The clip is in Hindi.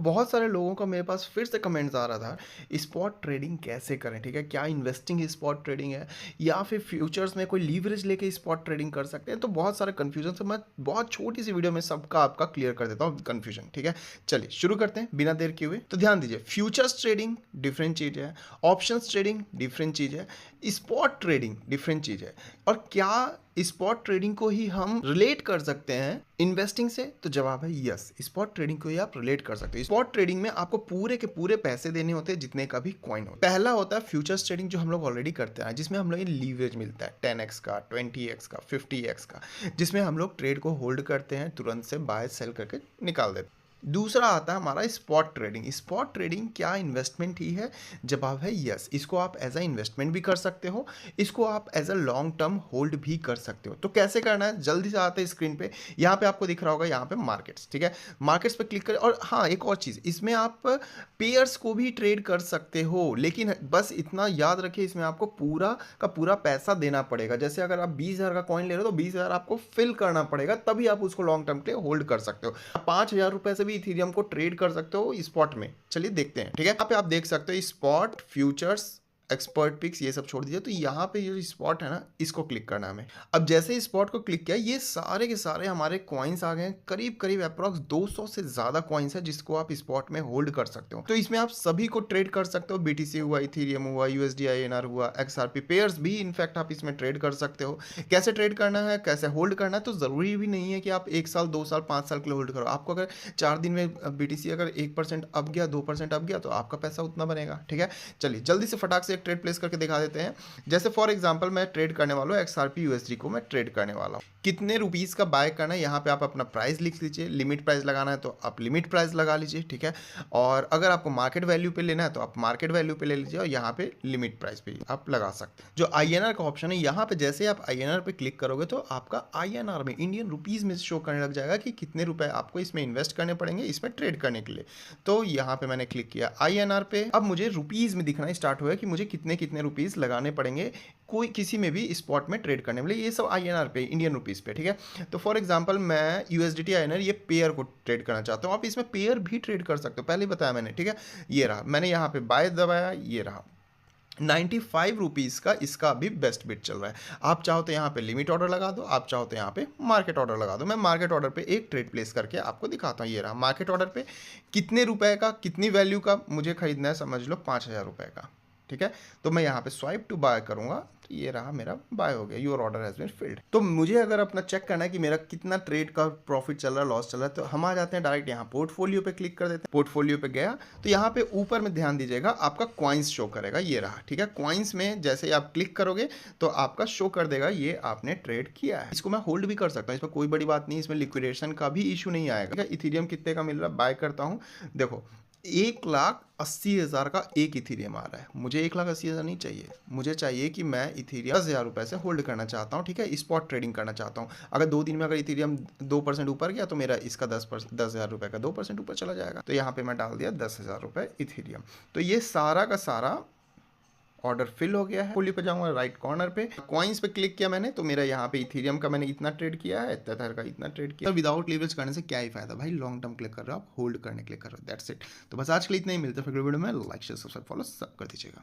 बहुत सारे लोगों का मेरे पास फिर से कमेंट्स आ रहा था, स्पॉट ट्रेडिंग कैसे करें, ठीक है? क्या इन्वेस्टिंग ही स्पॉट ट्रेडिंग है या फिर फ्यूचर्स में कोई लीवरेज लेके स्पॉट ट्रेडिंग कर सकते हैं? तो बहुत सारे कन्फ्यूजन से मैं बहुत छोटी सी वीडियो में सबका आपका क्लियर कर देता हूँ कन्फ्यूजन, ठीक है? चलिए शुरू करते हैं बिना देर किए हुए। तो ध्यान दीजिए, फ्यूचर्स ट्रेडिंग डिफरेंट चीज़ है, ऑप्शंस ट्रेडिंग डिफरेंट चीज़ है, स्पॉट ट्रेडिंग डिफरेंट चीज़ है। और क्या स्पॉट ट्रेडिंग को ही हम रिलेट कर सकते हैं इन्वेस्टिंग से? तो जवाब है यस, स्पॉट ट्रेडिंग को ही आप रिलेट कर सकते हैं। स्पॉट ट्रेडिंग में आपको पूरे के पूरे पैसे देने होते हैं जितने का भी कॉइन हो। पहला होता है फ्यूचर्स ट्रेडिंग, जो हम लोग ऑलरेडी करते हैं, जिसमें हम लोग लीवरेज मिलता है 10x का, 20x का, 50x का, जिसमें हम लोग ट्रेड को होल्ड करते हैं, तुरंत से बाय सेल करके निकाल देते हैं। दूसरा आता है हमारा स्पॉट ट्रेडिंग। स्पॉट ट्रेडिंग क्या इन्वेस्टमेंट ही है? जवाब है यस, इसको आप एज अ इन्वेस्टमेंट भी कर सकते हो, इसको आप as a long term hold भी कर सकते हो। तो कैसे करना है, जल्दी से आते हैं स्क्रीन पे। यहाँ पे आपको दिख रहा होगा, यहाँ पे मार्केट्स, ठीक है? मार्केट्स पे क्लिक करें। और हाँ, एक और चीज़, इसमें आप पेयर्स को भी ट्रेड कर सकते हो, लेकिन बस इतना याद रखिए, इसमें आपको पूरा का पूरा पैसा देना पड़ेगा। जैसे अगर आप 20,000 का कॉइन ले रहे हो तो 20,000 आपको फिल करना पड़ेगा, तभी आप उसको लॉन्ग टर्म के लिए होल्ड कर सकते हो। 5,000 रुपए से भी इथेरियम को ट्रेड कर सकते हो स्पॉट में। चलिए देखते हैं, ठीक है? यहाँ पे आप देख सकते हो स्पॉट, फ्यूचर्स, एक्सपर्ट पिक्स, ये सब छोड़ दीजिए। तो यहाँ पे ये स्पॉट है ना, इसको क्लिक करना है हमें। अब जैसे इस स्पॉट को क्लिक किया, ये सारे के सारे हमारे कॉइन्स आ गए हैं। करीब करीब अप्रॉक्स 200 से ज्यादा कॉइन्स है जिसको आप स्पॉट में होल्ड कर सकते हो। तो इसमें आप सभी को ट्रेड कर सकते हो। बीटीसी हुआ, इथेरियम हुआ, यूएसडी आईएनआर हुआ, एक्सआरपी पेयर्स भी इनफैक्ट आप इसमें ट्रेड कर सकते हो। कैसे ट्रेड करना है, कैसे होल्ड करना है, तो जरूरी भी नहीं है कि आप 1 साल, 2 साल, 5 साल के लिए होल्ड करो। आपको अगर 4 दिन में बीटीसी अगर 1% अप गया, 2% अप गया, तो आपका पैसा उतना बनेगा, ठीक है? चलिए जल्दी से फटाक से एक ट्रेड प्लेस करके दिखा देते हैं। जैसे फॉर एग्जांपल मैं ट्रेड करने वाला हूँ एक्सआरपी यूएसडी को, मैं ट्रेड करने वाला हूँ। कितने रुपीस का बाय करना है, यहाँ पे आप अपना प्राइस लिख लीजिए। लिमिट प्राइस लगाना है तो आप लिमिट प्राइस लगा लीजिए, ठीक है? और अगर आपको मार्केट वैल्यू पे लेना है तो आप मार्केट वैल्यू पे ले लीजिए, और यहाँ पे लिमिट प्राइस पे आप लगा सकते हैं। जो आईएनआर का ऑप्शन है, यहाँ पे जैसे आप आईएनआर पे क्लिक करोगे तो आपका आईएनआर में, इंडियन रुपीज में शो करने लग जाएगा कि कितने रुपए आपको इसमें इन्वेस्ट करने पड़ेंगे इसमें ट्रेड करने के लिए। तो यहाँ पे मैंने क्लिक किया आईएनआर पे। अब मुझे रुपीज में दिखना स्टार्ट हुआ कि मुझे कितने कितने रुपीज लगाने पड़ेंगे कोई किसी में भी स्पॉट में ट्रेड करने में। ये सब आईएनआर पे, इंडियन रुपीस पे, ठीक है? तो फॉर एग्जांपल मैं यूएसडीटी आईएनआर ये पेयर को ट्रेड करना चाहता हूँ। आप इसमें पेयर भी ट्रेड कर सकते हो, पहले ही बताया मैंने, ठीक है? ये रहा, मैंने यहाँ पे बाय दबाया, ये रहा 95 रुपीज़ का इसका अभी बेस्ट बिट चल रहा है। आप चाहो तो यहाँ पे लिमिट ऑर्डर लगा दो, आप चाहो तो यहाँ पे मार्केट ऑर्डर लगा दो। मैं मार्केट ऑर्डर पे एक ट्रेड प्लेस करके आपको दिखाता हूँ। ये रहा मार्केट ऑर्डर पे, कितने रुपए का, कितनी वैल्यू का मुझे खरीदना है, समझ लो 5,000 रुपये का, ठीक है? तो मैं यहाँ पे स्वाइप टू बाय करूंगा, तो ये रहा मेरा बाय हो गया, your order has been filled. तो मुझे अगर अपना चेक करना है कि मेरा कितना ट्रेड का प्रॉफिट चल रहा है, लॉस चल रहा है, तो हम आ जाते हैं डायरेक्ट यहाँ पोर्टफोलियो पे क्लिक कर देते हैं। पोर्टफोलियो पे गया तो यहाँ पे ऊपर में ध्यान दीजिएगा, आपका कॉइन्स शो करेगा, ये रहा, ठीक है? कॉइन्स में जैसे आप क्लिक करोगे तो आपका शो कर देगा ये आपने ट्रेड किया है। इसको मैं होल्ड भी कर सकता हूँ, इसमें कोई बड़ी बात नहीं, इसमें लिक्विडेशन का भी इशू नहीं आएगा। इथेरियम कितने का मिल रहा है, बाय करता हूँ। देखो 1,80,000 का एक इथेरियम आ रहा है। मुझे 1,80,000 नहीं चाहिए, मुझे चाहिए कि मैं इथेरियम 10,000 रुपये से होल्ड करना चाहता हूँ, ठीक है? स्पॉट ट्रेडिंग करना चाहता हूँ। अगर 2 दिन में अगर इथेरियम 2% ऊपर गया तो मेरा इसका 10,000 रुपये का 2% ऊपर चला जाएगा। तो यहाँ पे मैं डाल दिया 10,000 रुपये इथेरियम। तो ये सारा का सारा ऑर्डर फिल हो गया है। पोर्टफोलियो पे जाऊंगा, राइट कॉर्नर पे कॉइन्स पे क्लिक किया मैंने, तो मेरा यहाँ पे इथेरियम का मैंने इतना ट्रेड किया है, तेथर का इतना ट्रेड किया। तो विदाउट लीवरेज करने से क्या ही फायदा भाई, लॉन्ग टर्म क्लिक कर रहे हो आप, होल्ड करने के लिए कर रहे हो, दैट्स इट। तो बस आज के लिए इतना ही, मिलते हैं फिर वीडियो में। लाइक शेयर सब्सक्राइब फॉलो सब कर दीजिएगा।